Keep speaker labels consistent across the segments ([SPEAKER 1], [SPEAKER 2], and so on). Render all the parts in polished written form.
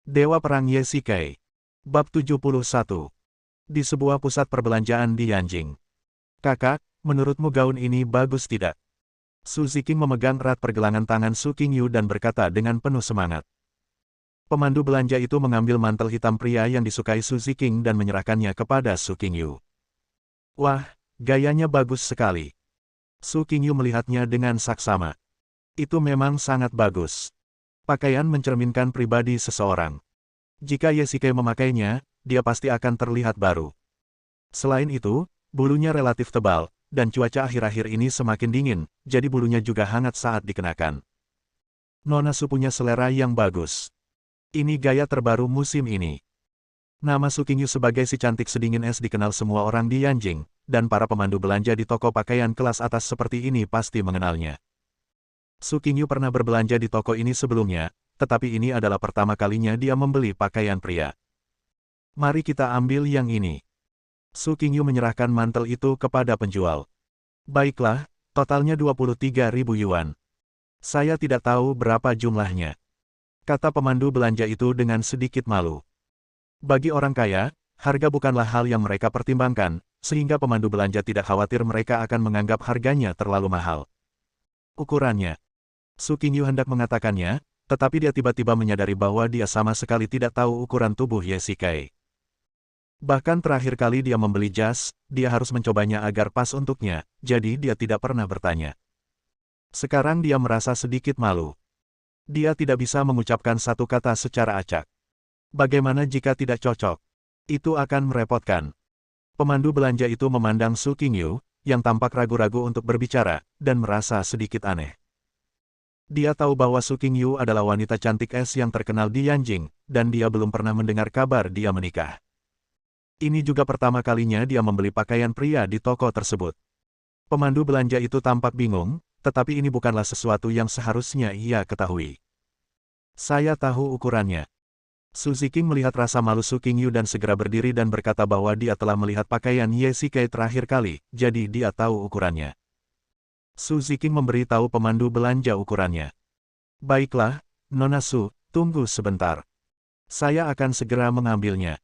[SPEAKER 1] Dewa Perang Yesikai. Bab 71. Di sebuah pusat perbelanjaan di Yanjing. Kakak, menurutmu gaun ini bagus tidak? Su Ziqing memegang erat pergelangan tangan Su Qingyu dan berkata dengan penuh semangat. Pemandu belanja itu mengambil mantel hitam pria yang disukai Su Ziqing dan menyerahkannya kepada Su Qingyu. Wah, gayanya bagus sekali. Su Qingyu melihatnya dengan saksama. Itu memang sangat bagus. Pakaian mencerminkan pribadi seseorang. Jika Yesikai memakainya, dia pasti akan terlihat baru. Selain itu, bulunya relatif tebal, dan cuaca akhir-akhir ini semakin dingin, jadi bulunya juga hangat saat dikenakan. Nona Su punya selera yang bagus. Ini gaya terbaru musim ini. Nama Su Qingyu sebagai si cantik sedingin es dikenal semua orang di Yanjing, dan para pemandu belanja di toko pakaian kelas atas seperti ini pasti mengenalnya. Su Qingyu pernah berbelanja di toko ini sebelumnya, tetapi ini adalah pertama kalinya dia membeli pakaian pria. Mari kita ambil yang ini. Su Qingyu menyerahkan mantel itu kepada penjual. Baiklah, totalnya 23.000 yuan. Saya tidak tahu berapa jumlahnya, kata pemandu belanja itu dengan sedikit malu. Bagi orang kaya, harga bukanlah hal yang mereka pertimbangkan, sehingga pemandu belanja tidak khawatir mereka akan menganggap harganya terlalu mahal. Ukurannya. Su Qingyu hendak mengatakannya, tetapi dia tiba-tiba menyadari bahwa dia sama sekali tidak tahu ukuran tubuh Yesikai. Bahkan terakhir kali dia membeli jas, dia harus mencobanya agar pas untuknya, jadi dia tidak pernah bertanya. Sekarang dia merasa sedikit malu. Dia tidak bisa mengucapkan satu kata secara acak. Bagaimana jika tidak cocok? Itu akan merepotkan. Pemandu belanja itu memandang Su Qingyu, yang tampak ragu-ragu untuk berbicara, dan merasa sedikit aneh. Dia tahu bahwa Su Qingyu adalah wanita cantik es yang terkenal di Yanjing, dan dia belum pernah mendengar kabar dia menikah. Ini juga pertama kalinya dia membeli pakaian pria di toko tersebut. Pemandu belanja itu tampak bingung, tetapi ini bukanlah sesuatu yang seharusnya ia ketahui. Saya tahu ukurannya. Su Ziqing melihat rasa malu Su Qingyu dan segera berdiri dan berkata bahwa dia telah melihat pakaian Yesikai terakhir kali, jadi dia tahu ukurannya. Su Ziqing memberitahu pemandu belanja ukurannya. Baiklah, Nona Su, tunggu sebentar. Saya akan segera mengambilnya.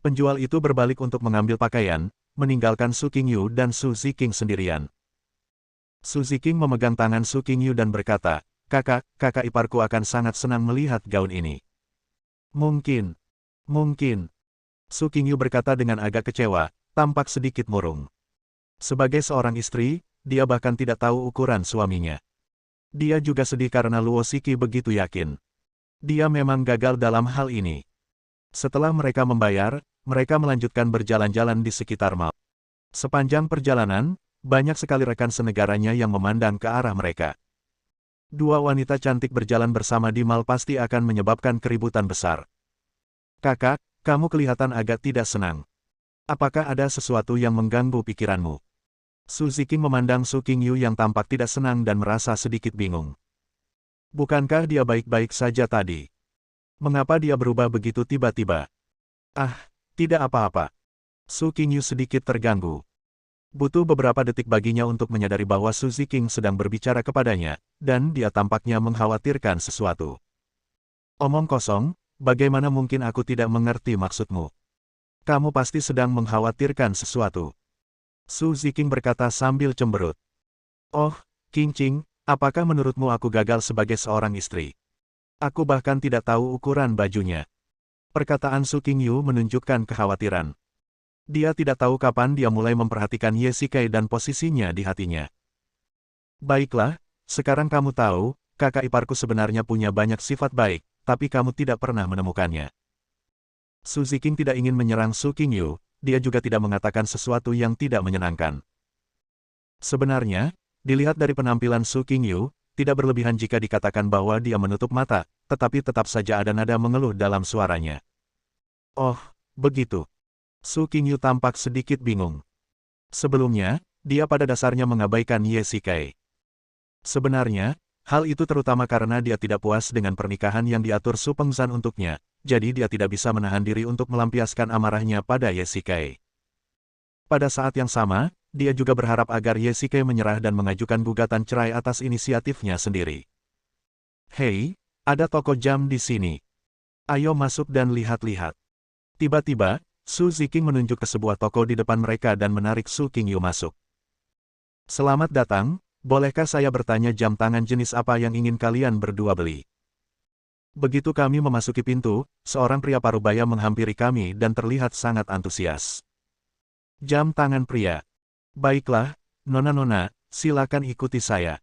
[SPEAKER 1] Penjual itu berbalik untuk mengambil pakaian, meninggalkan Su Qingyu dan Su Ziqing sendirian. Su Ziqing memegang tangan Su Qingyu dan berkata, kakak iparku akan sangat senang melihat gaun ini. Mungkin. Su Qingyu berkata dengan agak kecewa, tampak sedikit murung. Sebagai seorang istri, dia bahkan tidak tahu ukuran suaminya. Dia juga sedih karena Luo Shiki begitu yakin. Dia memang gagal dalam hal ini. Setelah mereka membayar, mereka melanjutkan berjalan-jalan di sekitar mal. Sepanjang perjalanan, banyak sekali rekan senegaranya yang memandang ke arah mereka. Dua wanita cantik berjalan bersama di mal pasti akan menyebabkan keributan besar. Kakak, kamu kelihatan agak tidak senang. Apakah ada sesuatu yang mengganggu pikiranmu? Su Ziqing memandang Su Qingyu yang tampak tidak senang dan merasa sedikit bingung. Bukankah dia baik-baik saja tadi? Mengapa dia berubah begitu tiba-tiba? Ah, tidak apa-apa. Su Qingyu sedikit terganggu. Butuh beberapa detik baginya untuk menyadari bahwa Su Ziqing sedang berbicara kepadanya, dan dia tampaknya mengkhawatirkan sesuatu. Omong kosong, bagaimana mungkin aku tidak mengerti maksudmu? Kamu pasti sedang mengkhawatirkan sesuatu. Su Ziqing berkata sambil cemberut. Oh, Qingqing, apakah menurutmu aku gagal sebagai seorang istri? Aku bahkan tidak tahu ukuran bajunya. Perkataan Su Qingyu menunjukkan kekhawatiran. Dia tidak tahu kapan dia mulai memperhatikan Yesikai dan posisinya di hatinya. Baiklah, sekarang kamu tahu, kakak iparku sebenarnya punya banyak sifat baik, tapi kamu tidak pernah menemukannya. Su Ziqing tidak ingin menyerang Su Qingyu. Dia juga tidak mengatakan sesuatu yang tidak menyenangkan. Sebenarnya, dilihat dari penampilan Su Qingyu, tidak berlebihan jika dikatakan bahwa dia menutup mata, tetapi tetap saja ada nada mengeluh dalam suaranya. Oh, begitu. Su Qingyu tampak sedikit bingung. Sebelumnya, dia pada dasarnya mengabaikan Yesikai. Sebenarnya, hal itu terutama karena dia tidak puas dengan pernikahan yang diatur Su Pengzan untuknya. Jadi dia tidak bisa menahan diri untuk melampiaskan amarahnya pada Yesikai. Pada saat yang sama, dia juga berharap agar Yesikai menyerah dan mengajukan gugatan cerai atas inisiatifnya sendiri. Hei, ada toko jam di sini. Ayo masuk dan lihat-lihat. Tiba-tiba, Su Ziking menunjuk ke sebuah toko di depan mereka dan menarik Su Qingyu masuk. Selamat datang, bolehkah saya bertanya jam tangan jenis apa yang ingin kalian berdua beli? Begitu kami memasuki pintu, seorang pria parubaya menghampiri kami dan terlihat sangat antusias. Jam tangan pria. Baiklah, nona-nona, silakan ikuti saya.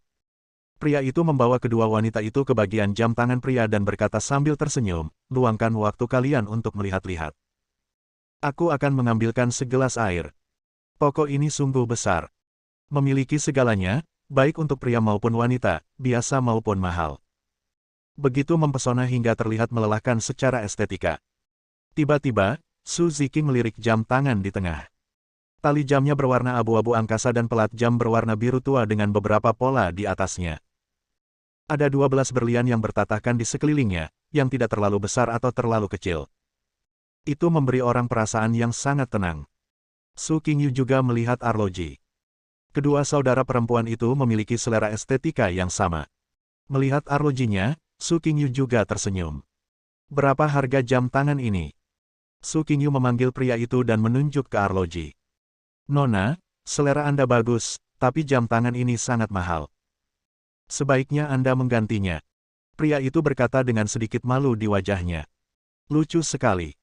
[SPEAKER 1] Pria itu membawa kedua wanita itu ke bagian jam tangan pria dan berkata sambil tersenyum, luangkan waktu kalian untuk melihat-lihat. Aku akan mengambilkan segelas air. Toko ini sungguh besar. Memiliki segalanya, baik untuk pria maupun wanita, biasa maupun mahal. Begitu mempesona hingga terlihat melelahkan secara estetika. Tiba-tiba, Su Ziking melirik jam tangan di tengah. Tali jamnya berwarna abu-abu angkasa dan pelat jam berwarna biru tua dengan beberapa pola di atasnya. Ada 12 berlian yang bertatakan di sekelilingnya, yang tidak terlalu besar atau terlalu kecil. Itu memberi orang perasaan yang sangat tenang. Su Qingyu juga melihat arloji. Kedua saudara perempuan itu memiliki selera estetika yang sama. Melihat arlojinya, Su Qingyu juga tersenyum. Berapa harga jam tangan ini? Su Qingyu memanggil pria itu dan menunjuk ke arloji. Nona, selera Anda bagus, tapi jam tangan ini sangat mahal. Sebaiknya Anda menggantinya. Pria itu berkata dengan sedikit malu di wajahnya. Lucu sekali.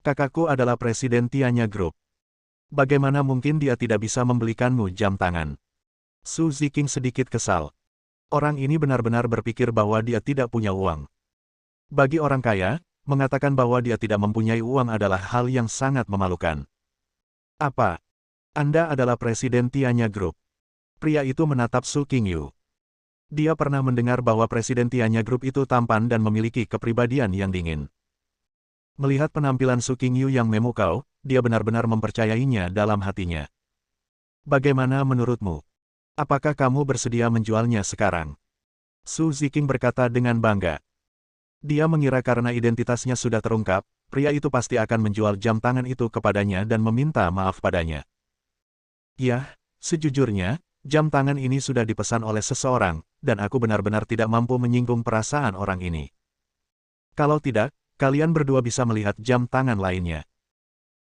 [SPEAKER 1] Kakakku adalah presiden Tianya Group. Bagaimana mungkin dia tidak bisa membelikanmu jam tangan? Su Ziking sedikit kesal. Orang ini benar-benar berpikir bahwa dia tidak punya uang. Bagi orang kaya, mengatakan bahwa dia tidak mempunyai uang adalah hal yang sangat memalukan. Apa? Anda adalah presiden Tianya Group. Pria itu menatap Su Qingyu. Dia pernah mendengar bahwa presiden Tianya Group itu tampan dan memiliki kepribadian yang dingin. Melihat penampilan Su Qingyu yang memukau, dia benar-benar mempercayainya dalam hatinya. Bagaimana menurutmu? Apakah kamu bersedia menjualnya sekarang? Su Ziking berkata dengan bangga. Dia mengira karena identitasnya sudah terungkap, pria itu pasti akan menjual jam tangan itu kepadanya dan meminta maaf padanya. Yah, sejujurnya, jam tangan ini sudah dipesan oleh seseorang, dan aku benar-benar tidak mampu menyinggung perasaan orang ini. Kalau tidak, kalian berdua bisa melihat jam tangan lainnya.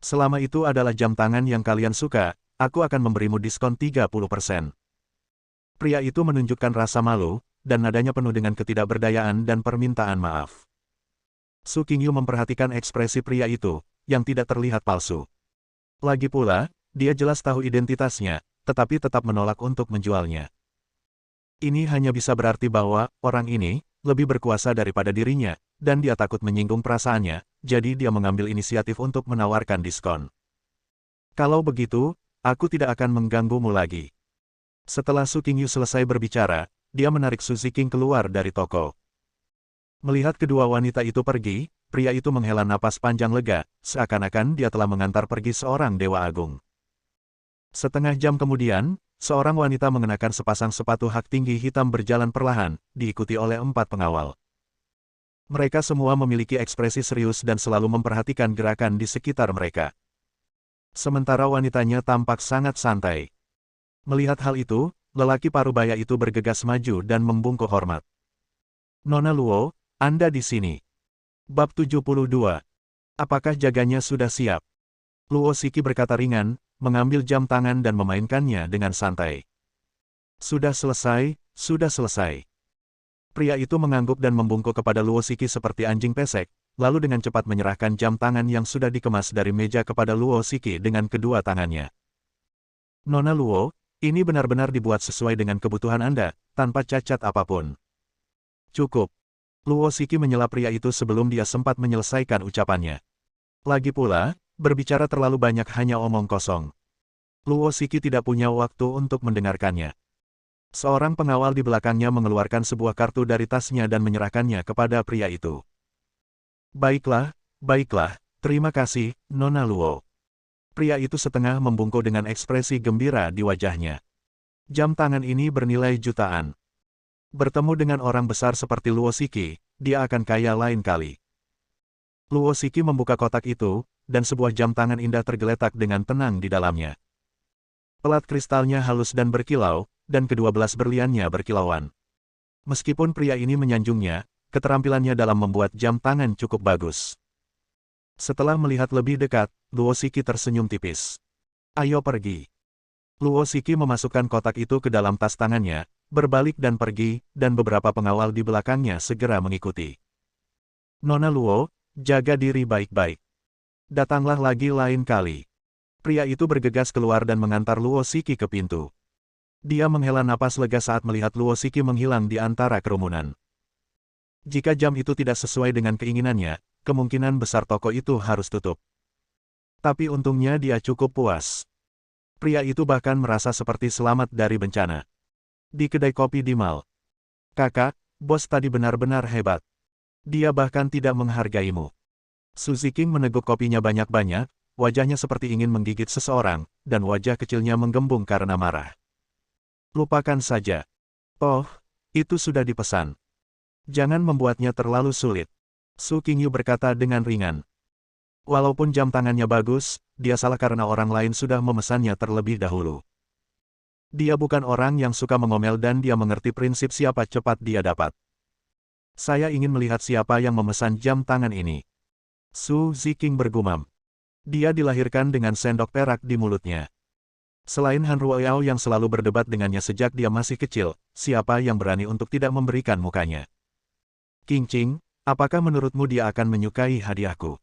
[SPEAKER 1] Selama itu adalah jam tangan yang kalian suka, aku akan memberimu diskon 30%. Pria itu menunjukkan rasa malu, dan nadanya penuh dengan ketidakberdayaan dan permintaan maaf. Su Qingyu memperhatikan ekspresi pria itu, yang tidak terlihat palsu. Lagi pula, dia jelas tahu identitasnya, tetapi tetap menolak untuk menjualnya. Ini hanya bisa berarti bahwa, orang ini, lebih berkuasa daripada dirinya, dan dia takut menyinggung perasaannya, jadi dia mengambil inisiatif untuk menawarkan diskon. Kalau begitu, aku tidak akan mengganggumu lagi. Setelah Su Qingyu selesai berbicara, dia menarik Su Ziking keluar dari toko. Melihat kedua wanita itu pergi, pria itu menghela napas panjang lega, seakan-akan dia telah mengantar pergi seorang dewa agung. Setengah jam kemudian, seorang wanita mengenakan sepasang sepatu hak tinggi hitam berjalan perlahan, diikuti oleh 4 pengawal. Mereka semua memiliki ekspresi serius dan selalu memperhatikan gerakan di sekitar mereka. Sementara wanitanya tampak sangat santai. Melihat hal itu, lelaki parubaya itu bergegas maju dan membungkuk hormat. Nona Luo, Anda di sini. Bab 72. Apakah jaganya sudah siap? Luo Shiki berkata ringan, mengambil jam tangan dan memainkannya dengan santai. Sudah selesai, sudah selesai. Pria itu mengangguk dan membungkuk kepada Luo Shiki seperti anjing pesek, lalu dengan cepat menyerahkan jam tangan yang sudah dikemas dari meja kepada Luo Shiki dengan kedua tangannya. Nona Luo, ini benar-benar dibuat sesuai dengan kebutuhan Anda, tanpa cacat apapun. Cukup. Luo Shiki menyela pria itu sebelum dia sempat menyelesaikan ucapannya. Lagi pula, berbicara terlalu banyak hanya omong kosong. Luo Shiki tidak punya waktu untuk mendengarkannya. Seorang pengawal di belakangnya mengeluarkan sebuah kartu dari tasnya dan menyerahkannya kepada pria itu. Baiklah, baiklah, terima kasih, Nona Luo. Pria itu setengah membungkuk dengan ekspresi gembira di wajahnya. Jam tangan ini bernilai jutaan. Bertemu dengan orang besar seperti Luo Shiki, dia akan kaya lain kali. Luo Shiki membuka kotak itu, dan sebuah jam tangan indah tergeletak dengan tenang di dalamnya. Pelat kristalnya halus dan berkilau, dan kedua belas berliannya berkilauan. Meskipun pria ini menyanjungnya, keterampilannya dalam membuat jam tangan cukup bagus. Setelah melihat lebih dekat, Luo Shiki tersenyum tipis. Ayo pergi. Luo Shiki memasukkan kotak itu ke dalam tas tangannya, berbalik dan pergi, dan beberapa pengawal di belakangnya segera mengikuti. Nona Luo, jaga diri baik-baik. Datanglah lagi lain kali. Pria itu bergegas keluar dan mengantar Luo Shiki ke pintu. Dia menghela napas lega saat melihat Luo Shiki menghilang di antara kerumunan. Jika jam itu tidak sesuai dengan keinginannya, kemungkinan besar toko itu harus tutup. Tapi untungnya dia cukup puas. Pria itu bahkan merasa seperti selamat dari bencana. Di kedai kopi di mall. Kakak, bos tadi benar-benar hebat. Dia bahkan tidak menghargaimu. Su Ziking meneguk kopinya banyak-banyak, wajahnya seperti ingin menggigit seseorang, dan wajah kecilnya menggembung karena marah. Lupakan saja. Toh, itu sudah dipesan. Jangan membuatnya terlalu sulit. Su Qingyu berkata dengan ringan. Walaupun jam tangannya bagus, dia salah karena orang lain sudah memesannya terlebih dahulu. Dia bukan orang yang suka mengomel dan dia mengerti prinsip siapa cepat dia dapat. Saya ingin melihat siapa yang memesan jam tangan ini. Su Ziking bergumam. Dia dilahirkan dengan sendok perak di mulutnya. Selain Han Ruoyao yang selalu berdebat dengannya sejak dia masih kecil, siapa yang berani untuk tidak memberikan mukanya? Qing Qing, apakah menurutmu dia akan menyukai hadiahku?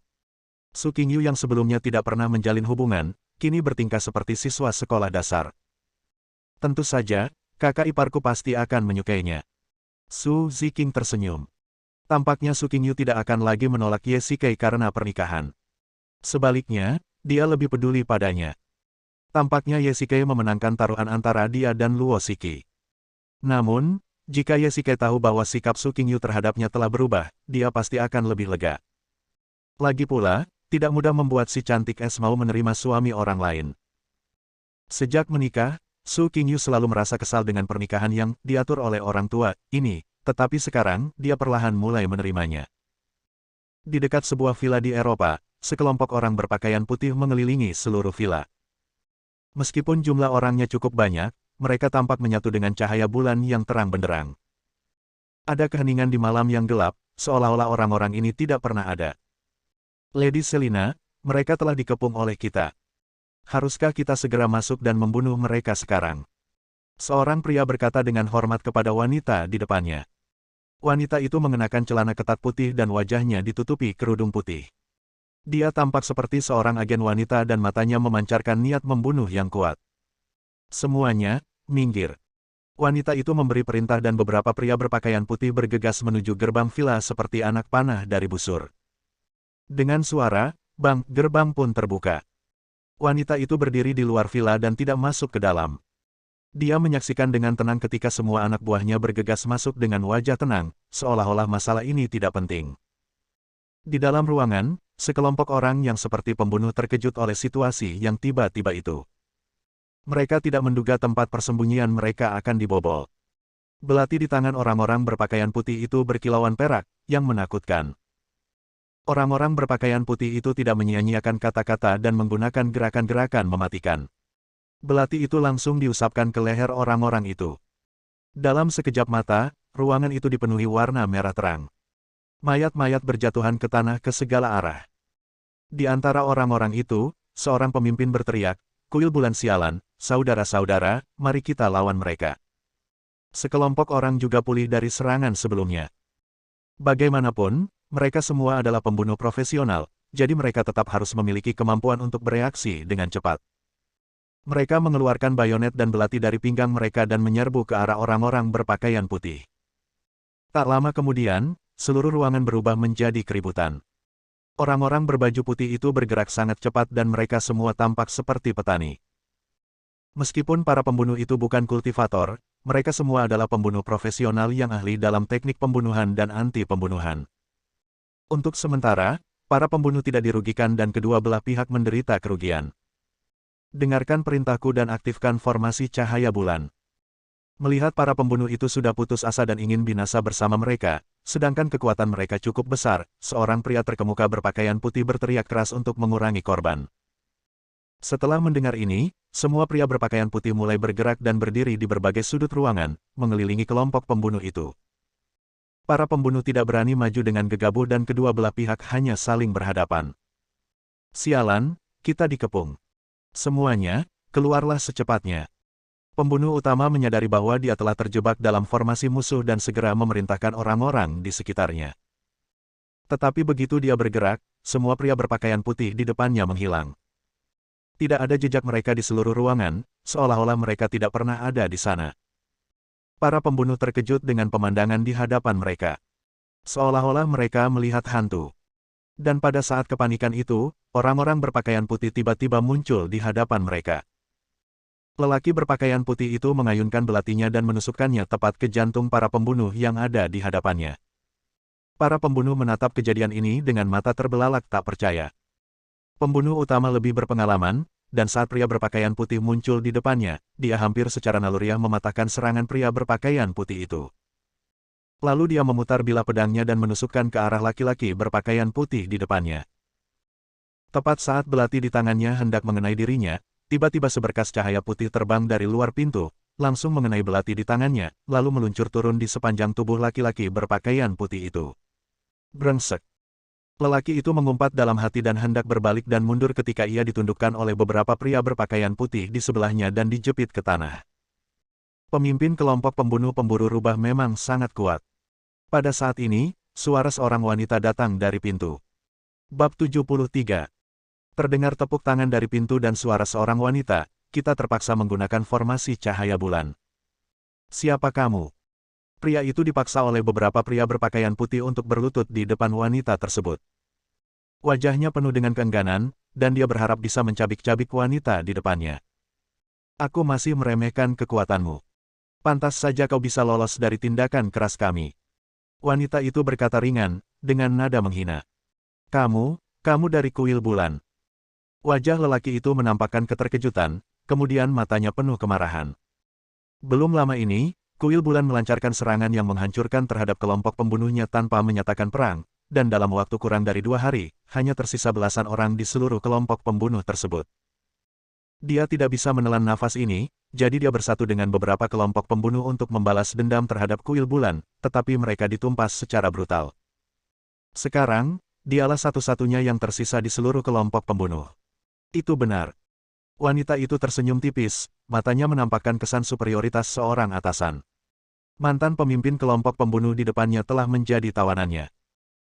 [SPEAKER 1] Su Qingyu yang sebelumnya tidak pernah menjalin hubungan, kini bertingkah seperti siswa sekolah dasar. Tentu saja, kakak iparku pasti akan menyukainya. Su Ziking tersenyum. Tampaknya Su Qingyu tidak akan lagi menolak Ye Shikai karena pernikahan. Sebaliknya, dia lebih peduli padanya. Tampaknya Ye Shikai memenangkan taruhan antara dia dan Luo Shiki. Namun, jika Ye Shikai tahu bahwa sikap Su Qingyu terhadapnya telah berubah, dia pasti akan lebih lega. Lagi pula, tidak mudah membuat si cantik es mau menerima suami orang lain. Sejak menikah, Su Qingyu selalu merasa kesal dengan pernikahan yang diatur oleh orang tua ini, tetapi sekarang dia perlahan mulai menerimanya. Di dekat sebuah villa di Eropa, sekelompok orang berpakaian putih mengelilingi seluruh villa. Meskipun jumlah orangnya cukup banyak, mereka tampak menyatu dengan cahaya bulan yang terang benderang. Ada keheningan di malam yang gelap, seolah-olah orang-orang ini tidak pernah ada. Lady Selina, mereka telah dikepung oleh kita. Haruskah kita segera masuk dan membunuh mereka sekarang? Seorang pria berkata dengan hormat kepada wanita di depannya. Wanita itu mengenakan celana ketat putih dan wajahnya ditutupi kerudung putih. Dia tampak seperti seorang agen wanita dan matanya memancarkan niat membunuh yang kuat. Semuanya, minggir. Wanita itu memberi perintah dan beberapa pria berpakaian putih bergegas menuju gerbang villa seperti anak panah dari busur. Dengan suara, bang, gerbang pun terbuka. Wanita itu berdiri di luar villa dan tidak masuk ke dalam. Dia menyaksikan dengan tenang ketika semua anak buahnya bergegas masuk dengan wajah tenang, seolah-olah masalah ini tidak penting. Di dalam ruangan, sekelompok orang yang seperti pembunuh terkejut oleh situasi yang tiba-tiba itu. Mereka tidak menduga tempat persembunyian mereka akan dibobol. Belati di tangan orang-orang berpakaian putih itu berkilauan perak, yang menakutkan. Orang-orang berpakaian putih itu tidak menyia-nyiakan kata-kata dan menggunakan gerakan-gerakan mematikan. Belati itu langsung diusapkan ke leher orang-orang itu. Dalam sekejap mata, ruangan itu dipenuhi warna merah terang. Mayat-mayat berjatuhan ke tanah ke segala arah. Di antara orang-orang itu, seorang pemimpin berteriak, "Kuil bulan sialan, saudara-saudara, mari kita lawan mereka." Sekelompok orang juga pulih dari serangan sebelumnya. Bagaimanapun, mereka semua adalah pembunuh profesional, jadi mereka tetap harus memiliki kemampuan untuk bereaksi dengan cepat. Mereka mengeluarkan bayonet dan belati dari pinggang mereka dan menyerbu ke arah orang-orang berpakaian putih. Tak lama kemudian, seluruh ruangan berubah menjadi keributan. Orang-orang berbaju putih itu bergerak sangat cepat dan mereka semua tampak seperti petani. Meskipun para pembunuh itu bukan kultivator, mereka semua adalah pembunuh profesional yang ahli dalam teknik pembunuhan dan anti-pembunuhan. Untuk sementara, para pembunuh tidak dirugikan dan kedua belah pihak menderita kerugian. Dengarkan perintahku dan aktifkan formasi cahaya bulan. Melihat para pembunuh itu sudah putus asa dan ingin binasa bersama mereka, sedangkan kekuatan mereka cukup besar, seorang pria terkemuka berpakaian putih berteriak keras untuk mengurangi korban. Setelah mendengar ini, semua pria berpakaian putih mulai bergerak dan berdiri di berbagai sudut ruangan, mengelilingi kelompok pembunuh itu. Para pembunuh tidak berani maju dengan gegabah dan kedua belah pihak hanya saling berhadapan. Sialan, kita dikepung. Semuanya, keluarlah secepatnya. Pembunuh utama menyadari bahwa dia telah terjebak dalam formasi musuh dan segera memerintahkan orang-orang di sekitarnya. Tetapi begitu dia bergerak, semua pria berpakaian putih di depannya menghilang. Tidak ada jejak mereka di seluruh ruangan, seolah-olah mereka tidak pernah ada di sana. Para pembunuh terkejut dengan pemandangan di hadapan mereka. Seolah-olah mereka melihat hantu. Dan pada saat kepanikan itu, orang-orang berpakaian putih tiba-tiba muncul di hadapan mereka. Lelaki berpakaian putih itu mengayunkan belatinya dan menusukkannya tepat ke jantung para pembunuh yang ada di hadapannya. Para pembunuh menatap kejadian ini dengan mata terbelalak tak percaya. Pembunuh utama lebih berpengalaman, dan saat pria berpakaian putih muncul di depannya, dia hampir secara naluriah mematahkan serangan pria berpakaian putih itu. Lalu dia memutar bilah pedangnya dan menusukkan ke arah laki-laki berpakaian putih di depannya. Tepat saat belati di tangannya hendak mengenai dirinya, tiba-tiba seberkas cahaya putih terbang dari luar pintu, langsung mengenai belati di tangannya, lalu meluncur turun di sepanjang tubuh laki-laki berpakaian putih itu. Brengsek. Lelaki itu mengumpat dalam hati dan hendak berbalik dan mundur ketika ia ditundukkan oleh beberapa pria berpakaian putih di sebelahnya dan dijepit ke tanah. Pemimpin kelompok pembunuh pemburu rubah memang sangat kuat. Pada saat ini, suara seorang wanita datang dari pintu. Bab 73. Terdengar tepuk tangan dari pintu dan suara seorang wanita, kita terpaksa menggunakan formasi cahaya bulan. Siapa kamu? Pria itu dipaksa oleh beberapa pria berpakaian putih untuk berlutut di depan wanita tersebut. Wajahnya penuh dengan keengganan, dan dia berharap bisa mencabik-cabik wanita di depannya. Aku masih meremehkan kekuatanmu. Pantas saja kau bisa lolos dari tindakan keras kami. Wanita itu berkata ringan, dengan nada menghina. Kamu dari kuil bulan. Wajah lelaki itu menampakkan keterkejutan, kemudian matanya penuh kemarahan. Belum lama ini, kuil bulan melancarkan serangan yang menghancurkan terhadap kelompok pembunuhnya tanpa menyatakan perang, dan dalam waktu kurang dari 2 hari, hanya tersisa belasan orang di seluruh kelompok pembunuh tersebut. Dia tidak bisa menelan nafas ini, jadi dia bersatu dengan beberapa kelompok pembunuh untuk membalas dendam terhadap kuil bulan, tetapi mereka ditumpas secara brutal. Sekarang, dialah satu-satunya yang tersisa di seluruh kelompok pembunuh. Itu benar. Wanita itu tersenyum tipis, matanya menampakkan kesan superioritas seorang atasan. Mantan pemimpin kelompok pembunuh di depannya telah menjadi tawanannya.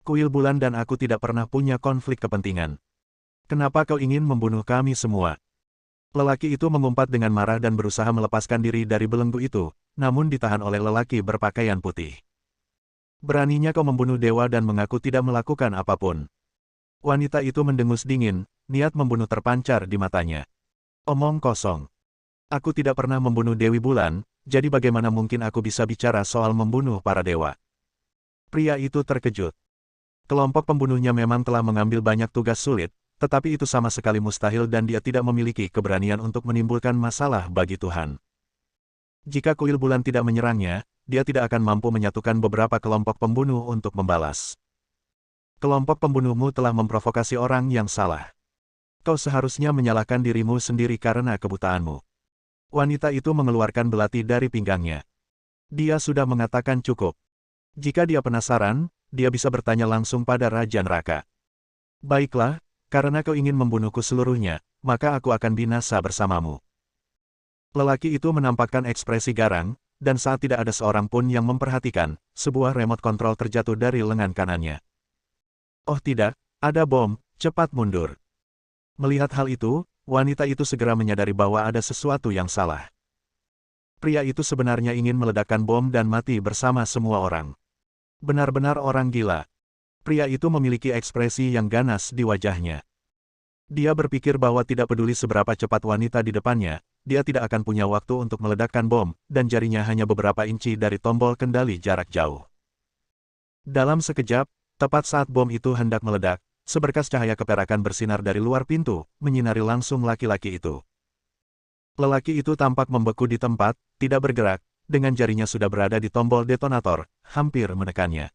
[SPEAKER 1] Kuil bulan dan aku tidak pernah punya konflik kepentingan. Kenapa kau ingin membunuh kami semua? Lelaki itu mengumpat dengan marah dan berusaha melepaskan diri dari belenggu itu, namun ditahan oleh lelaki berpakaian putih. Beraninya kau membunuh dewa dan mengaku tidak melakukan apapun. Wanita itu mendengus dingin, niat membunuh terpancar di matanya. Omong kosong. Aku tidak pernah membunuh Dewi Bulan, jadi bagaimana mungkin aku bisa bicara soal membunuh para dewa? Pria itu terkejut. Kelompok pembunuhnya memang telah mengambil banyak tugas sulit, tetapi itu sama sekali mustahil dan dia tidak memiliki keberanian untuk menimbulkan masalah bagi Tuhan. Jika kuil bulan tidak menyerangnya, dia tidak akan mampu menyatukan beberapa kelompok pembunuh untuk membalas. Kelompok pembunuhmu telah memprovokasi orang yang salah. Kau seharusnya menyalahkan dirimu sendiri karena kebutaanmu. Wanita itu mengeluarkan belati dari pinggangnya. Dia sudah mengatakan cukup. Jika dia penasaran, dia bisa bertanya langsung pada Raja Neraka. Baiklah, karena kau ingin membunuhku seluruhnya, maka aku akan binasa bersamamu. Lelaki itu menampakkan ekspresi garang, dan saat tidak ada seorang pun yang memperhatikan, sebuah remote kontrol terjatuh dari lengan kanannya. Oh tidak, ada bom, cepat mundur. Melihat hal itu, wanita itu segera menyadari bahwa ada sesuatu yang salah. Pria itu sebenarnya ingin meledakkan bom dan mati bersama semua orang. Benar-benar orang gila. Pria itu memiliki ekspresi yang ganas di wajahnya. Dia berpikir bahwa tidak peduli seberapa cepat wanita di depannya, dia tidak akan punya waktu untuk meledakkan bom, dan jarinya hanya beberapa inci dari tombol kendali jarak jauh. Dalam sekejap, tepat saat bom itu hendak meledak, seberkas cahaya keperakan bersinar dari luar pintu, menyinari langsung laki-laki itu. Lelaki itu tampak membeku di tempat, tidak bergerak, dengan jarinya sudah berada di tombol detonator, hampir menekannya.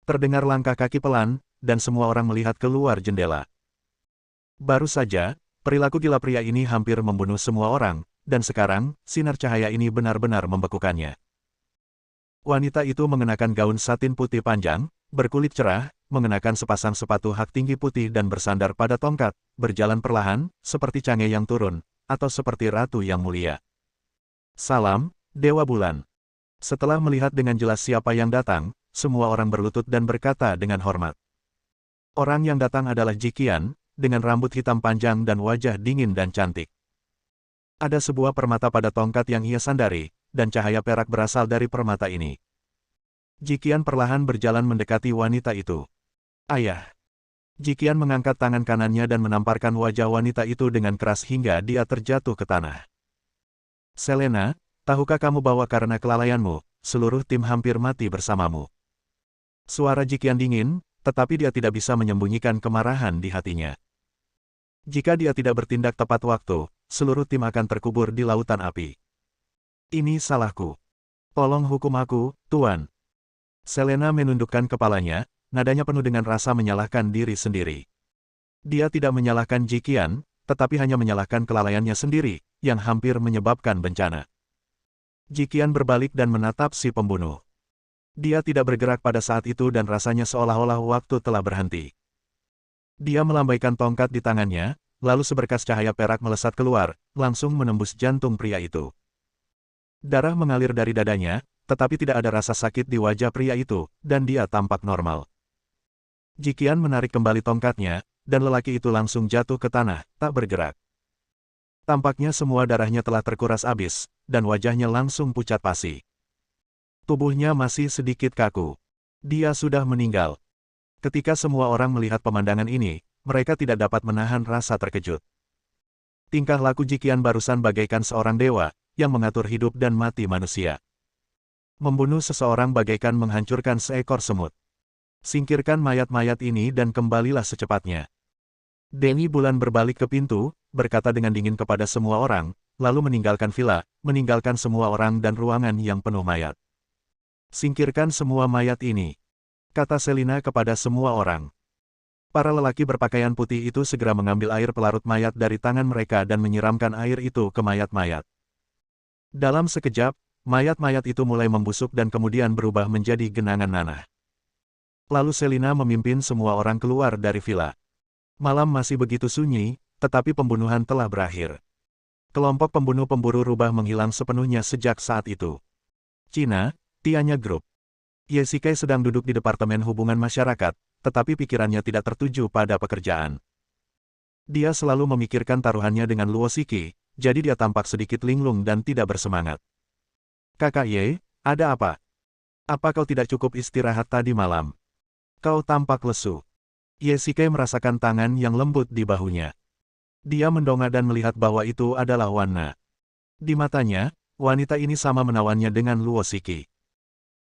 [SPEAKER 1] Terdengar langkah kaki pelan, dan semua orang melihat keluar jendela. Baru saja, perilaku gila pria ini hampir membunuh semua orang, dan sekarang, sinar cahaya ini benar-benar membekukannya. Wanita itu mengenakan gaun satin putih panjang, berkulit cerah, mengenakan sepasang sepatu hak tinggi putih dan bersandar pada tongkat, berjalan perlahan, seperti Cange yang turun, atau seperti ratu yang mulia. Salam, Dewa Bulan. Setelah melihat dengan jelas siapa yang datang, semua orang berlutut dan berkata dengan hormat. Orang yang datang adalah Jiqian, dengan rambut hitam panjang dan wajah dingin dan cantik. Ada sebuah permata pada tongkat yang ia sandari, dan cahaya perak berasal dari permata ini. Jiqian perlahan berjalan mendekati wanita itu. Ayah. Jiqian mengangkat tangan kanannya dan menamparkan wajah wanita itu dengan keras hingga dia terjatuh ke tanah. Selena, tahukah kamu bahwa karena kelalaianmu, seluruh tim hampir mati bersamamu? Suara Jiqian dingin, tetapi dia tidak bisa menyembunyikan kemarahan di hatinya. Jika dia tidak bertindak tepat waktu, seluruh tim akan terkubur di lautan api. Ini salahku. Tolong hukum aku, Tuan. Selena menundukkan kepalanya, nadanya penuh dengan rasa menyalahkan diri sendiri. Dia tidak menyalahkan Jiqian, tetapi hanya menyalahkan kelalaiannya sendiri, yang hampir menyebabkan bencana. Jiqian berbalik dan menatap si pembunuh. Dia tidak bergerak pada saat itu dan rasanya seolah-olah waktu telah berhenti. Dia melambaikan tongkat di tangannya, lalu seberkas cahaya perak melesat keluar, langsung menembus jantung pria itu. Darah mengalir dari dadanya, tetapi tidak ada rasa sakit di wajah pria itu, dan dia tampak normal. Jiqian menarik kembali tongkatnya, dan lelaki itu langsung jatuh ke tanah, tak bergerak. Tampaknya semua darahnya telah terkuras habis, dan wajahnya langsung pucat pasi. Tubuhnya masih sedikit kaku. Dia sudah meninggal. Ketika semua orang melihat pemandangan ini, mereka tidak dapat menahan rasa terkejut. Tingkah laku Jiqian barusan bagaikan seorang dewa, yang mengatur hidup dan mati manusia. Membunuh seseorang bagaikan menghancurkan seekor semut. Singkirkan mayat-mayat ini dan kembalilah secepatnya. Dewi Bulan berbalik ke pintu, berkata dengan dingin kepada semua orang, lalu meninggalkan villa, meninggalkan semua orang dan ruangan yang penuh mayat. Singkirkan semua mayat ini, kata Selina kepada semua orang. Para lelaki berpakaian putih itu segera mengambil air pelarut mayat dari tangan mereka dan menyiramkan air itu ke mayat-mayat. Dalam sekejap, mayat-mayat itu mulai membusuk dan kemudian berubah menjadi genangan nanah. Lalu Selina memimpin semua orang keluar dari villa. Malam masih begitu sunyi, tetapi pembunuhan telah berakhir. Kelompok pembunuh-pemburu rubah menghilang sepenuhnya sejak saat itu. Cina, Tianya Group. Yesikai sedang duduk di Departemen Hubungan Masyarakat, tetapi pikirannya tidak tertuju pada pekerjaan. Dia selalu memikirkan taruhannya dengan Luo Shiki, jadi dia tampak sedikit linglung dan tidak bersemangat. Kakak Ye, ada apa? Apa kau tidak cukup istirahat tadi malam? Kau tampak lesu. Yesikai merasakan tangan yang lembut di bahunya. Dia mendongak dan melihat bahwa itu adalah Wanna. Di matanya, wanita ini sama menawannya dengan Luo Shiki.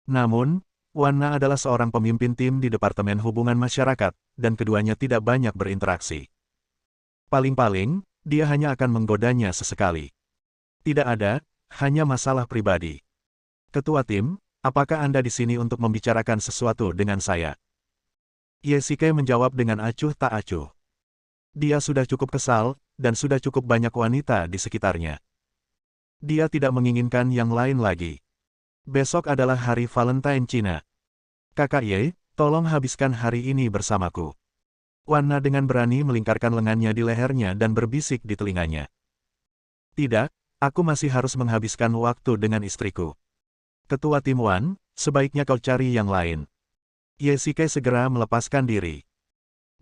[SPEAKER 1] Namun, Wanna adalah seorang pemimpin tim di Departemen Hubungan Masyarakat, dan keduanya tidak banyak berinteraksi. Paling-paling, dia hanya akan menggodanya sesekali. Tidak ada, hanya masalah pribadi. Ketua tim, apakah Anda di sini untuk membicarakan sesuatu dengan saya? Yesikai menjawab dengan acuh tak acuh. Dia sudah cukup kesal, dan sudah cukup banyak wanita di sekitarnya. Dia tidak menginginkan yang lain lagi. Besok adalah hari Valentine Cina. Kakak Ye, tolong habiskan hari ini bersamaku. Wanna dengan berani melingkarkan lengannya di lehernya dan berbisik di telinganya. Tidak, aku masih harus menghabiskan waktu dengan istriku. Ketua tim Wan, sebaiknya kau cari yang lain. Yesikai segera melepaskan diri.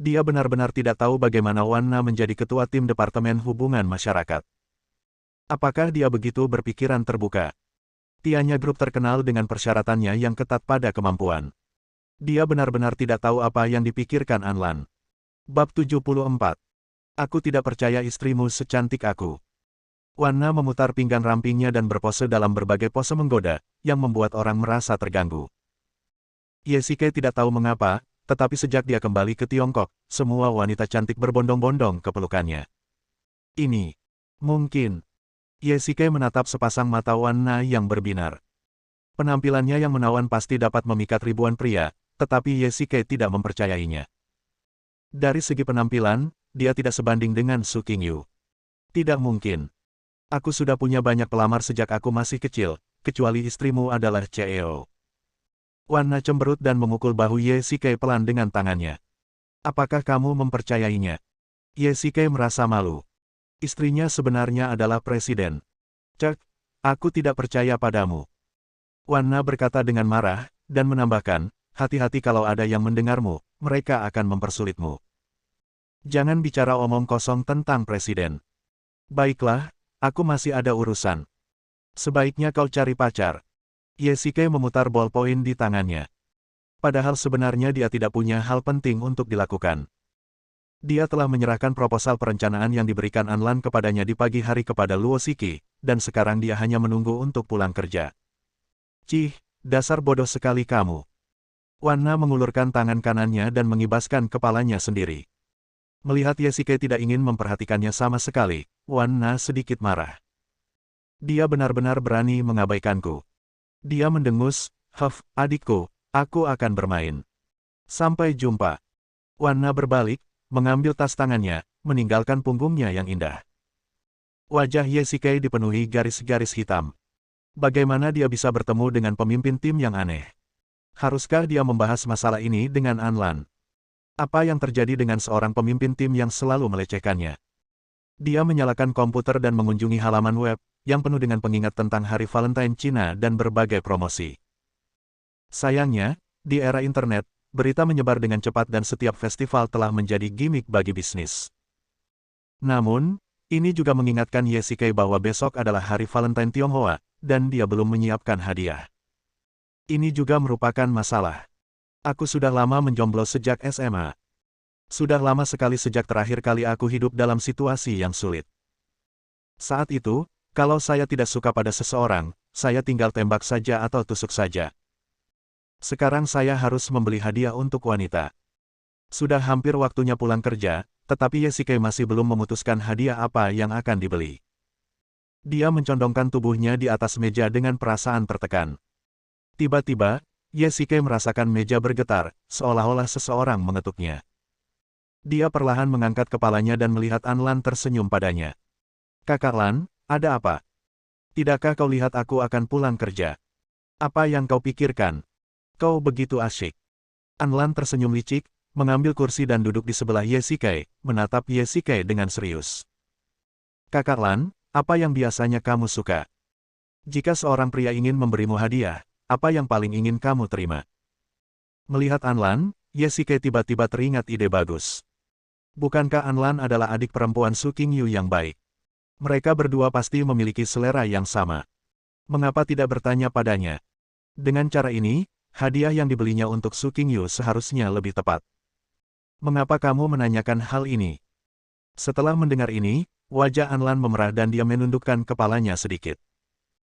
[SPEAKER 1] Dia benar-benar tidak tahu bagaimana Wanna menjadi ketua tim Departemen Hubungan Masyarakat. Apakah dia begitu berpikiran terbuka? Tianya Group terkenal dengan persyaratannya yang ketat pada kemampuan. Dia benar-benar tidak tahu apa yang dipikirkan Anlan. Bab 74. Aku tidak percaya istrimu secantik aku. Wanna memutar pinggang rampingnya dan berpose dalam berbagai pose menggoda, yang membuat orang merasa terganggu. Yesikai tidak tahu mengapa, tetapi sejak dia kembali ke Tiongkok, semua wanita cantik berbondong-bondong ke pelukannya. Ini, mungkin. Yesikai menatap sepasang mata Wanna yang berbinar. Penampilannya yang menawan pasti dapat memikat ribuan pria, tetapi Yesikai tidak mempercayainya. Dari segi penampilan, dia tidak sebanding dengan Su Qingyu. Tidak mungkin. Aku sudah punya banyak pelamar sejak aku masih kecil, kecuali istrimu adalah CEO. Wan Na cemberut dan memukul bahu Ye Sikai pelan dengan tangannya. Apakah kamu mempercayainya? Ye Sikai merasa malu. Istrinya sebenarnya adalah presiden. Cek, aku tidak percaya padamu. Wan Na berkata dengan marah, dan menambahkan, hati-hati kalau ada yang mendengarmu, mereka akan mempersulitmu. Jangan bicara omong kosong tentang presiden. Baiklah, aku masih ada urusan. Sebaiknya kau cari pacar. Ye Sikai memutar ballpoint di tangannya. Padahal sebenarnya dia tidak punya hal penting untuk dilakukan. Dia telah menyerahkan proposal perencanaan yang diberikan Anlan kepadanya di pagi hari kepada Luo Shiki, dan sekarang dia hanya menunggu untuk pulang kerja. Cih, dasar bodoh sekali kamu. Wan Na mengulurkan tangan kanannya dan mengibaskan kepalanya sendiri. Melihat Ye Sikai tidak ingin memperhatikannya sama sekali, Wan Na sedikit marah. Dia benar-benar berani mengabaikanku. Dia mendengus, adikku, aku akan bermain. Sampai jumpa. Wan Na berbalik, mengambil tas tangannya, meninggalkan punggungnya yang indah. Wajah Ye Sikai dipenuhi garis-garis hitam. Bagaimana dia bisa bertemu dengan pemimpin tim yang aneh? Haruskah dia membahas masalah ini dengan Anlan? Apa yang terjadi dengan seorang pemimpin tim yang selalu melecehkannya? Dia menyalakan komputer dan mengunjungi halaman web, yang penuh dengan pengingat tentang Hari Valentine Cina dan berbagai promosi. Sayangnya, di era internet, berita menyebar dengan cepat dan setiap festival telah menjadi gimmick bagi bisnis. Namun, ini juga mengingatkan Ye Sikai bahwa besok adalah Hari Valentine Tionghoa, dan dia belum menyiapkan hadiah. Ini juga merupakan masalah. Aku sudah lama menjomblo sejak SMA. Sudah lama sekali sejak terakhir kali aku hidup dalam situasi yang sulit. Saat itu, kalau saya tidak suka pada seseorang, saya tinggal tembak saja atau tusuk saja. Sekarang saya harus membeli hadiah untuk wanita. Sudah hampir waktunya pulang kerja, tetapi Ye Sikai masih belum memutuskan hadiah apa yang akan dibeli. Dia mencondongkan tubuhnya di atas meja dengan perasaan tertekan. Tiba-tiba, Ye Sikai merasakan meja bergetar, seolah-olah seseorang mengetuknya. Dia perlahan mengangkat kepalanya dan melihat Anlan tersenyum padanya. Kakak Lan, ada apa? Tidakkah kau lihat aku akan pulang kerja? Apa yang kau pikirkan? Kau begitu asyik. Anlan tersenyum licik, mengambil kursi dan duduk di sebelah Ye Sikai, menatap Ye Sikai dengan serius. Kakak Lan, apa yang biasanya kamu suka? Jika seorang pria ingin memberimu hadiah, apa yang paling ingin kamu terima? Melihat Anlan, Ye Sikai tiba-tiba teringat ide bagus. Bukankah Anlan adalah adik perempuan Su Qingyu yang baik? Mereka berdua pasti memiliki selera yang sama. Mengapa tidak bertanya padanya? Dengan cara ini, hadiah yang dibelinya untuk Su Qingyu seharusnya lebih tepat. Mengapa kamu menanyakan hal ini? Setelah mendengar ini, wajah Anlan memerah dan dia menundukkan kepalanya sedikit.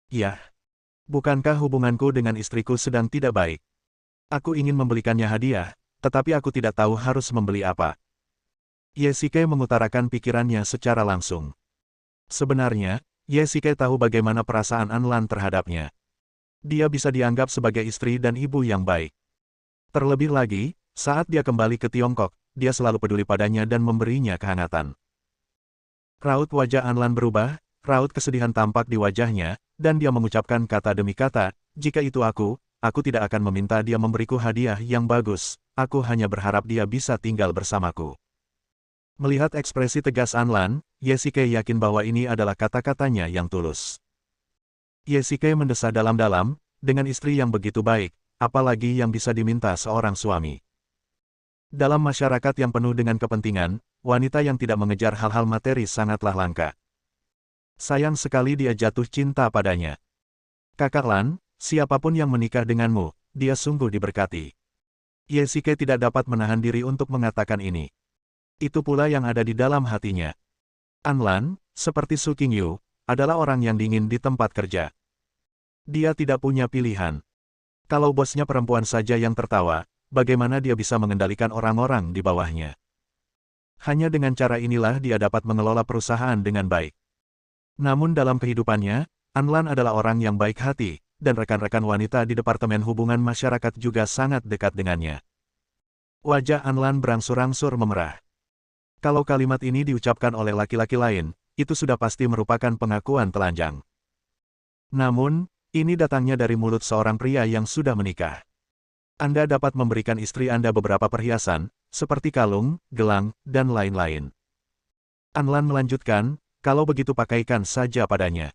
[SPEAKER 1] Yah, bukankah hubunganku dengan istriku sedang tidak baik? Aku ingin membelikannya hadiah, tetapi aku tidak tahu harus membeli apa. Ye Sikai mengutarakan pikirannya secara langsung. Sebenarnya, Ye Sikai tahu bagaimana perasaan Anlan terhadapnya. Dia bisa dianggap sebagai istri dan ibu yang baik. Terlebih lagi, saat dia kembali ke Tiongkok, dia selalu peduli padanya dan memberinya kehangatan. Raut wajah Anlan berubah, raut kesedihan tampak di wajahnya, dan dia mengucapkan kata demi kata, jika itu aku tidak akan meminta dia memberiku hadiah yang bagus, aku hanya berharap dia bisa tinggal bersamaku. Melihat ekspresi tegas Anlan, Ye Sikai yakin bahwa ini adalah kata-katanya yang tulus. Ye Sikai mendesah dalam-dalam, dengan istri yang begitu baik, apalagi yang bisa diminta seorang suami. Dalam masyarakat yang penuh dengan kepentingan, wanita yang tidak mengejar hal-hal materi sangatlah langka. Sayang sekali dia jatuh cinta padanya. Kakak Lan, siapapun yang menikah denganmu, dia sungguh diberkati. Ye Sikai tidak dapat menahan diri untuk mengatakan ini. Itu pula yang ada di dalam hatinya. Anlan, seperti Su Qingyu, adalah orang yang dingin di tempat kerja. Dia tidak punya pilihan. Kalau bosnya perempuan saja yang tertawa, bagaimana dia bisa mengendalikan orang-orang di bawahnya? Hanya dengan cara inilah dia dapat mengelola perusahaan dengan baik. Namun dalam kehidupannya, Anlan adalah orang yang baik hati, dan rekan-rekan wanita di Departemen Hubungan Masyarakat juga sangat dekat dengannya. Wajah Anlan berangsur-angsur memerah. Kalau kalimat ini diucapkan oleh laki-laki lain, itu sudah pasti merupakan pengakuan telanjang. Namun, ini datangnya dari mulut seorang pria yang sudah menikah. Anda dapat memberikan istri Anda beberapa perhiasan, seperti kalung, gelang, dan lain-lain. Anlan melanjutkan, kalau begitu pakaikan saja padanya.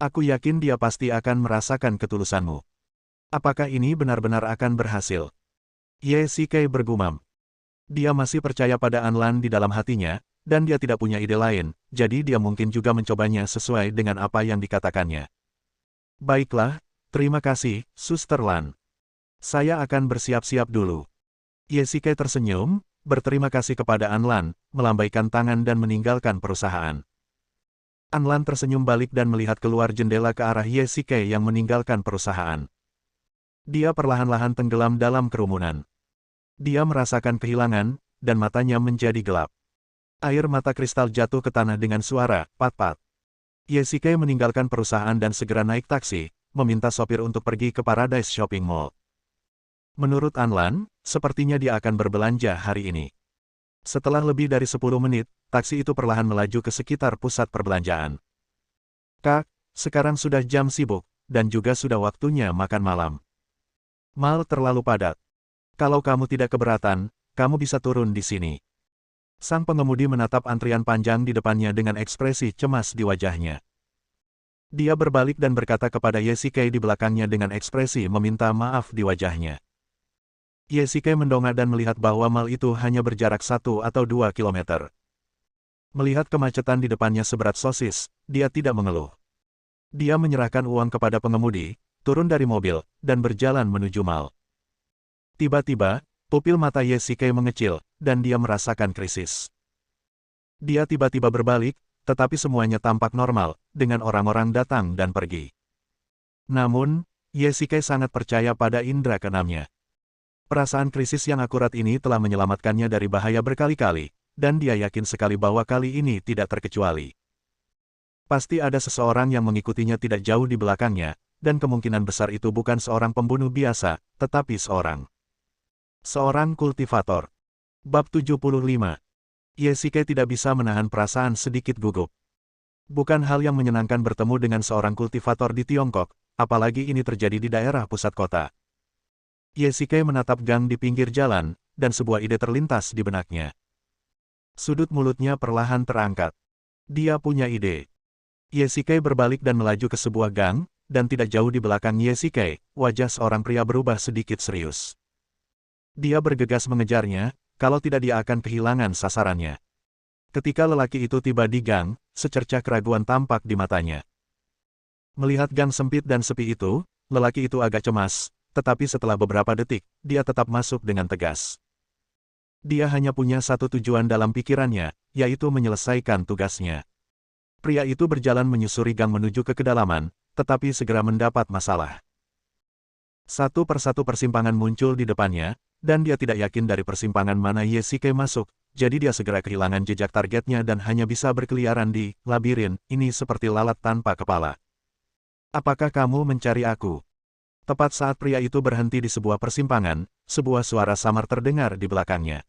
[SPEAKER 1] Aku yakin dia pasti akan merasakan ketulusanmu. Apakah ini benar-benar akan berhasil? Ye Shikai bergumam. Dia masih percaya pada Anlan di dalam hatinya, dan dia tidak punya ide lain, jadi dia mungkin juga mencobanya sesuai dengan apa yang dikatakannya. Baiklah, terima kasih, Suster Lan. Saya akan bersiap-siap dulu. Ye Shikai tersenyum, berterima kasih kepada Anlan, melambaikan tangan dan meninggalkan perusahaan. Anlan tersenyum balik dan melihat keluar jendela ke arah Ye Shikai yang meninggalkan perusahaan. Dia perlahan-lahan tenggelam dalam kerumunan. Dia merasakan kehilangan, dan matanya menjadi gelap. Air mata kristal jatuh ke tanah dengan suara, pat-pat. Ye Shikai meninggalkan perusahaan dan segera naik taksi, meminta sopir untuk pergi ke Paradise Shopping Mall. Menurut Anlan, sepertinya dia akan berbelanja hari ini. Setelah lebih dari 10 menit, taksi itu perlahan melaju ke sekitar pusat perbelanjaan. Kak, sekarang sudah jam sibuk, dan juga sudah waktunya makan malam. Mal terlalu padat. Kalau kamu tidak keberatan, kamu bisa turun di sini. Sang pengemudi menatap antrian panjang di depannya dengan ekspresi cemas di wajahnya. Dia berbalik dan berkata kepada Ye Shikai di belakangnya dengan ekspresi meminta maaf di wajahnya. Ye Shikai mendongak dan melihat bahwa mal itu hanya berjarak 1 atau 2 kilometer. Melihat kemacetan di depannya seberat sosis, dia tidak mengeluh. Dia menyerahkan uang kepada pengemudi, turun dari mobil, dan berjalan menuju mal. Tiba-tiba, pupil mata Ye Shikai mengecil, dan dia merasakan krisis. Dia tiba-tiba berbalik, tetapi semuanya tampak normal, dengan orang-orang datang dan pergi. Namun, Ye Shikai sangat percaya pada indera keenamnya. Perasaan krisis yang akurat ini telah menyelamatkannya dari bahaya berkali-kali, dan dia yakin sekali bahwa kali ini tidak terkecuali. Pasti ada seseorang yang mengikutinya tidak jauh di belakangnya, dan kemungkinan besar itu bukan seorang pembunuh biasa, tetapi seorang kultivator. Bab 75. Ye Shikai tidak bisa menahan perasaan sedikit gugup. Bukan hal yang menyenangkan bertemu dengan seorang kultivator di Tiongkok, apalagi ini terjadi di daerah pusat kota. Ye Shikai menatap gang di pinggir jalan, dan sebuah ide terlintas di benaknya. Sudut mulutnya perlahan terangkat. Dia punya ide. Ye Shikai berbalik dan melaju ke sebuah gang, dan tidak jauh di belakang Ye Shikai, wajah seorang pria berubah sedikit serius. Dia bergegas mengejarnya, kalau tidak dia akan kehilangan sasarannya. Ketika lelaki itu tiba di gang, secercah keraguan tampak di matanya. Melihat gang sempit dan sepi itu, lelaki itu agak cemas, tetapi setelah beberapa detik, dia tetap masuk dengan tegas. Dia hanya punya satu tujuan dalam pikirannya, yaitu menyelesaikan tugasnya. Pria itu berjalan menyusuri gang menuju ke kedalaman, tetapi segera mendapat masalah. Satu persatu persimpangan muncul di depannya, dan dia tidak yakin dari persimpangan mana Ye Shikai masuk, jadi dia segera kehilangan jejak targetnya dan hanya bisa berkeliaran di labirin ini seperti lalat tanpa kepala. Apakah kamu mencari aku? Tepat saat pria itu berhenti di sebuah persimpangan, sebuah suara samar terdengar di belakangnya.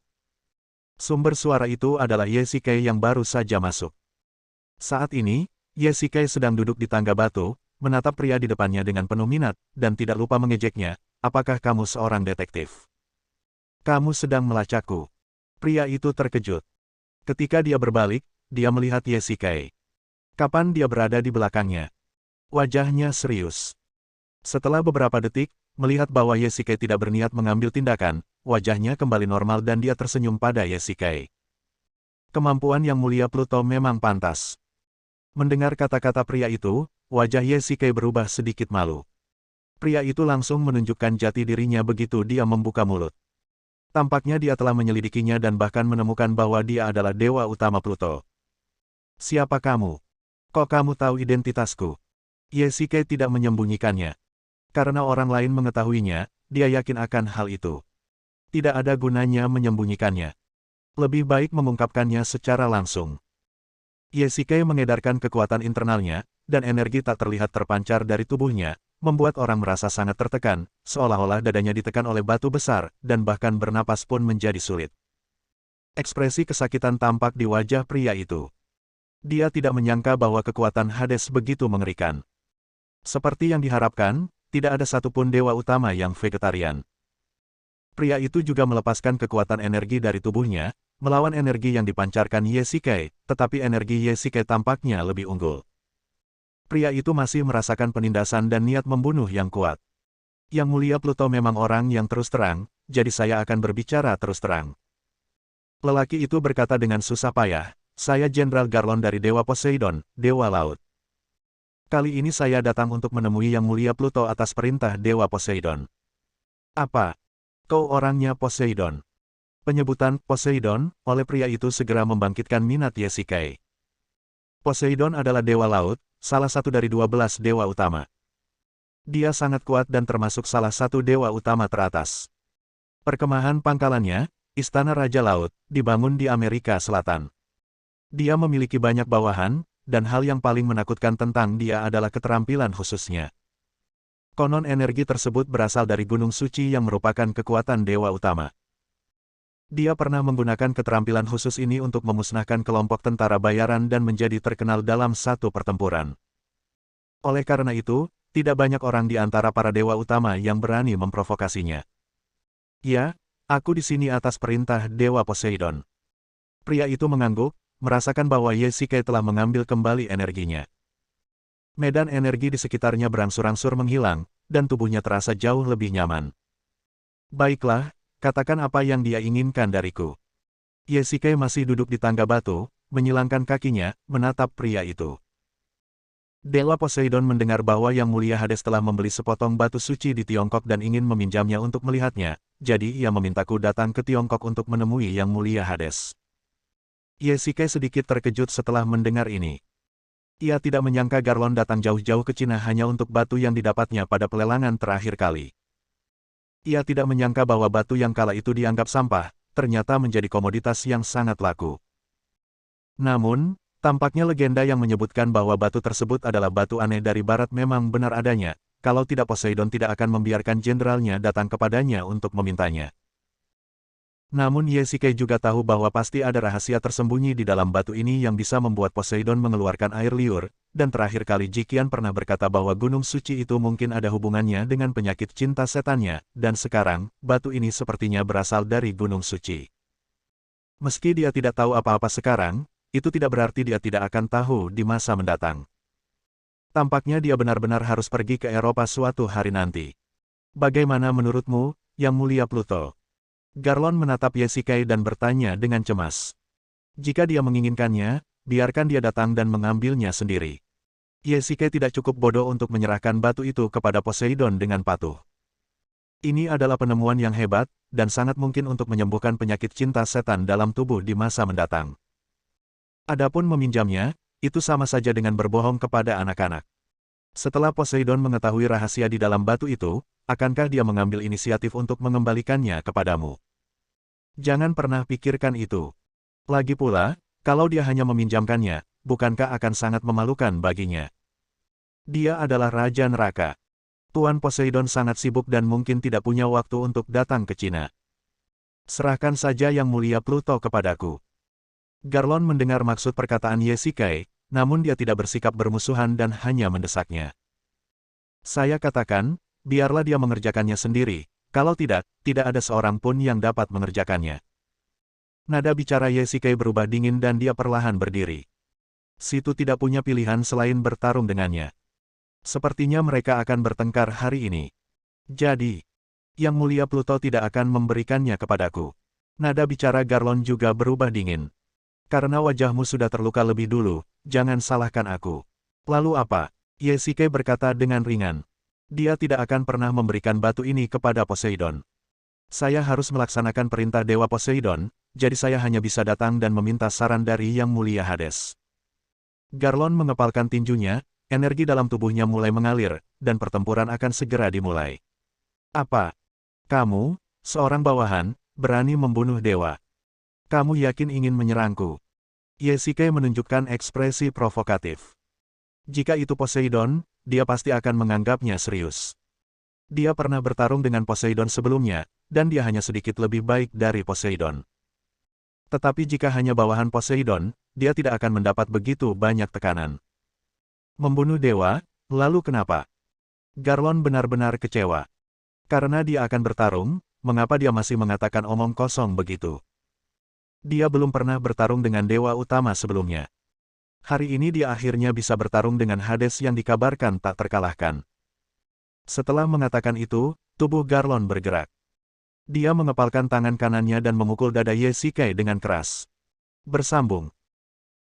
[SPEAKER 1] Sumber suara itu adalah Ye Shikai yang baru saja masuk. Saat ini, Ye Shikai sedang duduk di tangga batu, menatap pria di depannya dengan penuh minat, dan tidak lupa mengejeknya, apakah kamu seorang detektif? Kamu sedang melacakku. Pria itu terkejut. Ketika dia berbalik, dia melihat Ye Shikai. Kapan dia berada di belakangnya? Wajahnya serius. Setelah beberapa detik, melihat bahwa Ye Shikai tidak berniat mengambil tindakan, wajahnya kembali normal dan dia tersenyum pada Ye Shikai. Kemampuan yang mulia Pluto memang pantas. Mendengar kata-kata pria itu, wajah Ye Shikai berubah sedikit malu. Pria itu langsung menunjukkan jati dirinya begitu dia membuka mulut. Tampaknya dia telah menyelidikinya dan bahkan menemukan bahwa dia adalah dewa utama Pluto. Siapa kamu? Kok kamu tahu identitasku? Ye Shikai tidak menyembunyikannya. Karena orang lain mengetahuinya, dia yakin akan hal itu. Tidak ada gunanya menyembunyikannya. Lebih baik mengungkapkannya secara langsung. Ye Shikai mengedarkan kekuatan internalnya, dan energi tak terlihat terpancar dari tubuhnya, membuat orang merasa sangat tertekan, seolah-olah dadanya ditekan oleh batu besar, dan bahkan bernapas pun menjadi sulit. Ekspresi kesakitan tampak di wajah pria itu. Dia tidak menyangka bahwa kekuatan Hades begitu mengerikan. Seperti yang diharapkan, tidak ada satupun dewa utama yang vegetarian. Pria itu juga melepaskan kekuatan energi dari tubuhnya, melawan energi yang dipancarkan Ye Shikai, tetapi energi Ye Shikai tampaknya lebih unggul. Pria itu masih merasakan penindasan dan niat membunuh yang kuat. Yang Mulia Pluto memang orang yang terus terang, jadi saya akan berbicara terus terang. Lelaki itu berkata dengan susah payah, saya Jenderal Garlon dari Dewa Poseidon, Dewa Laut. Kali ini saya datang untuk menemui Yang Mulia Pluto atas perintah Dewa Poseidon. Apa? Kau orangnya Poseidon? Penyebutan Poseidon oleh pria itu segera membangkitkan minat Ye Shikai. Poseidon adalah Dewa Laut, salah satu dari 12 dewa utama. Dia sangat kuat dan termasuk salah satu dewa utama teratas. Perkemahan pangkalannya, Istana Raja Laut, dibangun di Amerika Selatan. Dia memiliki banyak bawahan, dan hal yang paling menakutkan tentang dia adalah keterampilan khususnya. Konon energi tersebut berasal dari Gunung Suci yang merupakan kekuatan dewa utama. Dia pernah menggunakan keterampilan khusus ini untuk memusnahkan kelompok tentara bayaran dan menjadi terkenal dalam satu pertempuran. Oleh karena itu, tidak banyak orang di antara para dewa utama yang berani memprovokasinya. Ya, aku di sini atas perintah Dewa Poseidon. Pria itu mengangguk, merasakan bahwa Ye Shikai telah mengambil kembali energinya. Medan energi di sekitarnya berangsur-angsur menghilang, dan tubuhnya terasa jauh lebih nyaman. Baiklah, katakan apa yang dia inginkan dariku. Ye Shikai masih duduk di tangga batu, menyilangkan kakinya, menatap pria itu. Dewa Poseidon mendengar bahwa Yang Mulia Hades telah membeli sepotong batu suci di Tiongkok dan ingin meminjamnya untuk melihatnya, jadi ia memintaku datang ke Tiongkok untuk menemui Yang Mulia Hades. Ye Shikai sedikit terkejut setelah mendengar ini. Ia tidak menyangka Garlon datang jauh-jauh ke Cina hanya untuk batu yang didapatnya pada pelelangan terakhir kali. Ia tidak menyangka bahwa batu yang kala itu dianggap sampah, ternyata menjadi komoditas yang sangat laku. Namun, tampaknya legenda yang menyebutkan bahwa batu tersebut adalah batu aneh dari barat memang benar adanya, kalau tidak Poseidon tidak akan membiarkan jenderalnya datang kepadanya untuk memintanya. Namun Ye Shikai juga tahu bahwa pasti ada rahasia tersembunyi di dalam batu ini yang bisa membuat Poseidon mengeluarkan air liur, dan terakhir kali Jikian pernah berkata bahwa gunung suci itu mungkin ada hubungannya dengan penyakit cinta setannya, dan sekarang, batu ini sepertinya berasal dari gunung suci. Meski dia tidak tahu apa-apa sekarang, itu tidak berarti dia tidak akan tahu di masa mendatang. Tampaknya dia benar-benar harus pergi ke Eropa suatu hari nanti. Bagaimana menurutmu, Yang Mulia Pluto? Garlon menatap Ye Shikai dan bertanya dengan cemas. Jika dia menginginkannya, biarkan dia datang dan mengambilnya sendiri. Ye Shikai tidak cukup bodoh untuk menyerahkan batu itu kepada Poseidon dengan patuh. Ini adalah penemuan yang hebat, dan sangat mungkin untuk menyembuhkan penyakit cinta setan dalam tubuh di masa mendatang. Adapun meminjamnya, itu sama saja dengan berbohong kepada anak-anak. Setelah Poseidon mengetahui rahasia di dalam batu itu, akankah dia mengambil inisiatif untuk mengembalikannya kepadamu? Jangan pernah pikirkan itu. Lagi pula, kalau dia hanya meminjamkannya, bukankah akan sangat memalukan baginya? Dia adalah Raja Neraka. Tuan Poseidon sangat sibuk dan mungkin tidak punya waktu untuk datang ke Cina. Serahkan saja Yang Mulia Pluto kepadaku. Garlon mendengar maksud perkataan Ye Shikai, namun dia tidak bersikap bermusuhan dan hanya mendesaknya. Saya katakan, biarlah dia mengerjakannya sendiri, kalau tidak, tidak ada seorang pun yang dapat mengerjakannya. Nada bicara Ye Shikai berubah dingin dan dia perlahan berdiri. Situ tidak punya pilihan selain bertarung dengannya. Sepertinya mereka akan bertengkar hari ini. Jadi, Yang Mulia Pluto tidak akan memberikannya kepadaku. Nada bicara Garlon juga berubah dingin. Karena wajahmu sudah terluka lebih dulu, jangan salahkan aku. Lalu apa? Ye Shikai berkata dengan ringan. Dia tidak akan pernah memberikan batu ini kepada Poseidon. Saya harus melaksanakan perintah Dewa Poseidon, jadi saya hanya bisa datang dan meminta saran dari Yang Mulia Hades. Garlon mengepalkan tinjunya, energi dalam tubuhnya mulai mengalir, dan pertempuran akan segera dimulai. Apa? Kamu, seorang bawahan, berani membunuh dewa? Kamu yakin ingin menyerangku? Ye Shikai menunjukkan ekspresi provokatif. Jika itu Poseidon, dia pasti akan menganggapnya serius. Dia pernah bertarung dengan Poseidon sebelumnya, dan dia hanya sedikit lebih baik dari Poseidon. Tetapi jika hanya bawahan Poseidon, dia tidak akan mendapat begitu banyak tekanan. Membunuh dewa, lalu kenapa? Garlon benar-benar kecewa. Karena dia akan bertarung, mengapa dia masih mengatakan omong kosong begitu? Dia belum pernah bertarung dengan dewa utama sebelumnya. Hari ini dia akhirnya bisa bertarung dengan Hades yang dikabarkan tak terkalahkan. Setelah mengatakan itu, tubuh Garlon bergerak. Dia mengepalkan tangan kanannya dan memukul dada Ye Shikai dengan keras. Bersambung.